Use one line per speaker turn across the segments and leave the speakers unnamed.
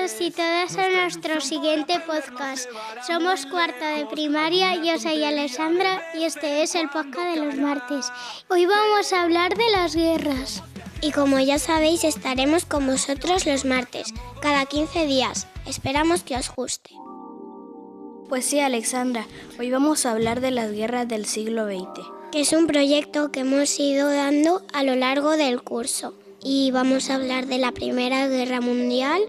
todos y todas a nuestro siguiente podcast. Somos cuarta de primaria, yo soy Alessandra y este es el podcast de los martes. Hoy vamos a hablar de las guerras.
Y como ya sabéis, estaremos con vosotros los martes, cada 15 días. Esperamos que os guste.
Pues sí, Alexandra, hoy vamos a hablar de las guerras del siglo XX.
Que es un proyecto que hemos ido dando a lo largo del curso. Y vamos a hablar de la Primera Guerra Mundial,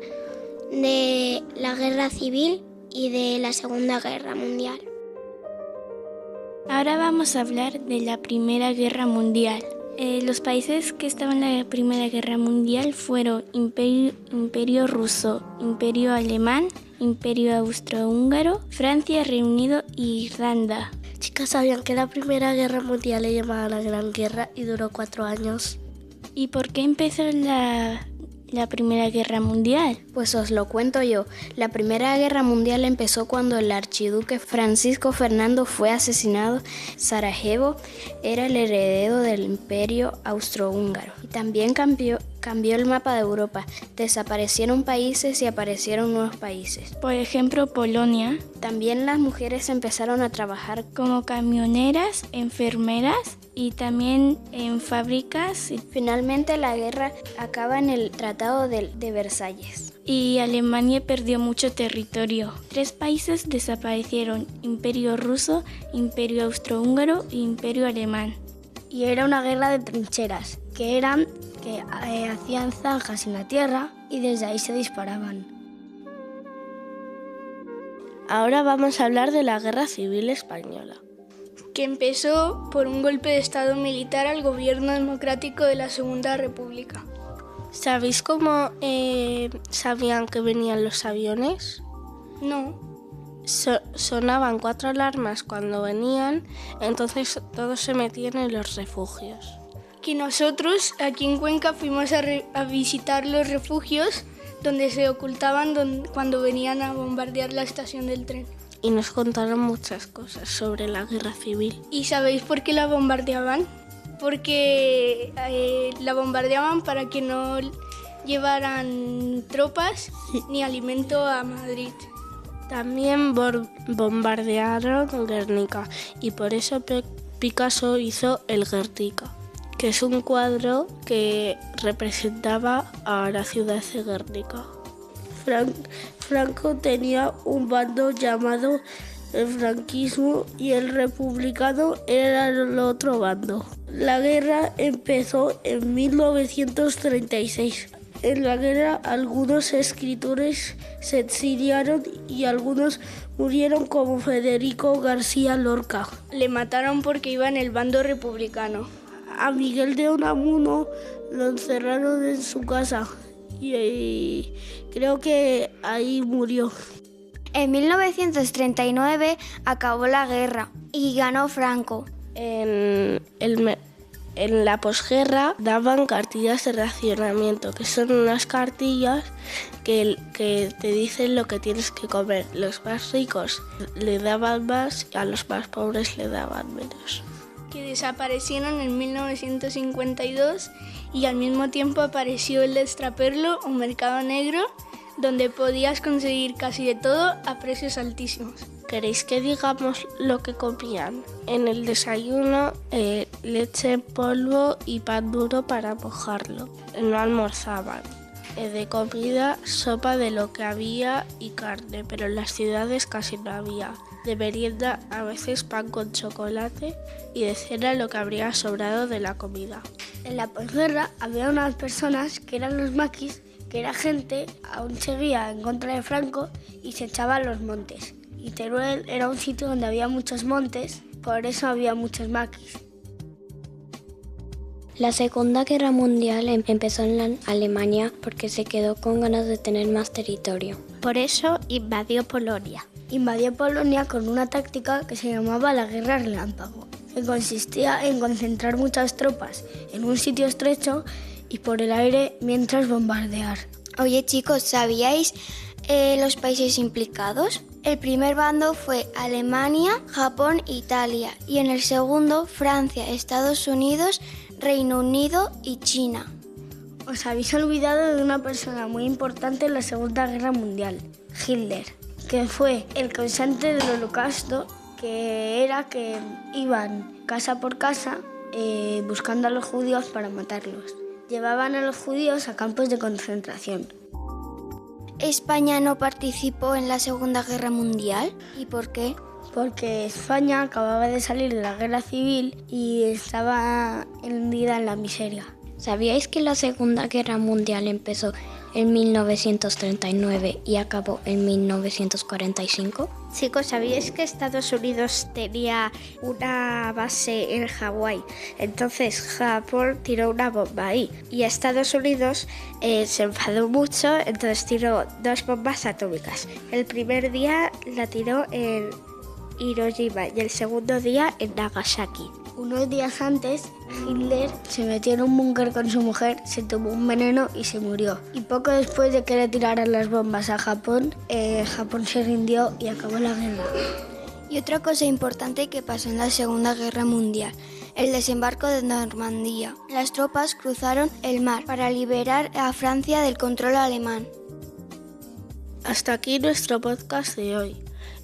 de la Guerra Civil y de la Segunda Guerra Mundial.
Ahora vamos a hablar de la Primera Guerra Mundial. Los países que estaban en la Primera Guerra Mundial fueron Imperio Ruso, Imperio Alemán, Imperio Austrohúngaro, Francia, Reino Unido y Irlanda.
Chicas, ¿sabían que la Primera Guerra Mundial le llamaban la Gran Guerra y duró 4 años?
¿Y por qué empezó la Primera Guerra Mundial?
Pues os lo cuento yo. La Primera Guerra Mundial empezó cuando el archiduque Francisco Fernando fue asesinado. Sarajevo era el heredero del Imperio Austrohúngaro. Y también cambió el mapa de Europa. Desaparecieron países y aparecieron nuevos países.
Por ejemplo, Polonia.
También las mujeres empezaron a trabajar
como camioneras, enfermeras y también en fábricas.
Finalmente la guerra acaba en el Tratado de Versalles.
Y Alemania perdió mucho territorio. 3 países desaparecieron: Imperio Ruso, Imperio Austrohúngaro e Imperio Alemán.
Y era una guerra de trincheras, que hacían zanjas en la tierra y desde ahí se disparaban.
Ahora vamos a hablar de la Guerra Civil Española,
que empezó por un golpe de estado militar al gobierno democrático de la Segunda República.
¿Sabéis cómo sabían que venían los aviones?
No.
Sonaban 4 alarmas cuando venían, entonces todos se metían en los refugios.
Que nosotros aquí en Cuenca fuimos a visitar los refugios donde se ocultaban cuando venían a bombardear la estación del tren.
Y nos contaron muchas cosas sobre la guerra civil.
¿Y sabéis por qué la bombardeaban? Porque la bombardeaban para que no llevaran tropas ni alimento a Madrid.
También bombardearon Guernica y por eso Picasso hizo el Guernica, que es un cuadro que representaba a la ciudad de Guernica. Franco tenía un bando llamado el franquismo y el republicano era el otro bando. La guerra empezó en 1936. En la guerra algunos escritores se exiliaron y algunos murieron, como Federico García Lorca.
Le mataron porque iba en el bando republicano.
A Miguel de Unamuno lo encerraron en su casa y creo que ahí murió.
En 1939 acabó la guerra y ganó Franco.
En la posguerra daban cartillas de racionamiento, que son unas cartillas que te dicen lo que tienes que comer. Los más ricos le daban más y a los más pobres le daban menos.
Que desaparecieron en 1952 y al mismo tiempo apareció el extraperlo o mercado negro, donde podías conseguir casi de todo a precios altísimos.
¿Queréis que digamos lo que comían? En el desayuno, leche en polvo y pan duro para mojarlo. No almorzaban. De comida, sopa de lo que había y carne, pero en las ciudades casi no había. De merienda, a veces pan con chocolate y de cena lo que habría sobrado de la comida.
En la posguerra había unas personas que eran los maquis, que era gente, aún seguía en contra de Franco y se echaba a los montes. Y Teruel era un sitio donde había muchos montes, por eso había muchos maquis.
La Segunda Guerra Mundial empezó en la Alemania porque se quedó con ganas de tener más territorio.
Por eso invadió Polonia.
Invadió Polonia con una táctica que se llamaba la Guerra Relámpago, que consistía en concentrar muchas tropas en un sitio estrecho y por el aire mientras bombardear.
Oye chicos, ¿sabíais los países implicados? El primer bando fue Alemania, Japón e Italia y en el segundo Francia, Estados Unidos, Reino Unido y China.
Os habéis olvidado de una persona muy importante en la Segunda Guerra Mundial, Hitler, que fue el causante del Holocausto, que era que iban casa por casa buscando a los judíos para matarlos. Llevaban a los judíos a campos de concentración.
¿España no participó en la Segunda Guerra Mundial? ¿Y por qué?
Porque España acababa de salir de la guerra civil y estaba hundida en la miseria.
¿Sabíais que la Segunda Guerra Mundial empezó en 1939 y acabó en 1945?
Chicos, ¿sabíais que Estados Unidos tenía una base en Hawái? Entonces Japón tiró una bomba ahí y Estados Unidos se enfadó mucho, entonces tiró 2 bombas atómicas. El primer día la tiró en Hiroshima y el segundo día en Nagasaki.
Unos días antes, Hitler se metió en un búnker con su mujer, se tomó un veneno y se murió. Y poco después de que le tiraran las bombas a Japón, Japón se rindió y acabó la guerra.
Y otra cosa importante que pasó en la Segunda Guerra Mundial, el desembarco de Normandía. Las tropas cruzaron el mar para liberar a Francia del control alemán.
Hasta aquí nuestro podcast de hoy.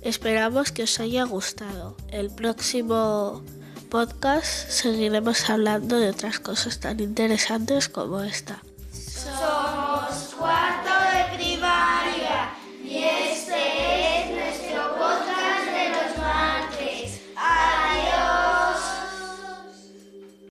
Esperamos que os haya gustado. El próximo podcast seguiremos hablando de otras cosas tan interesantes como esta.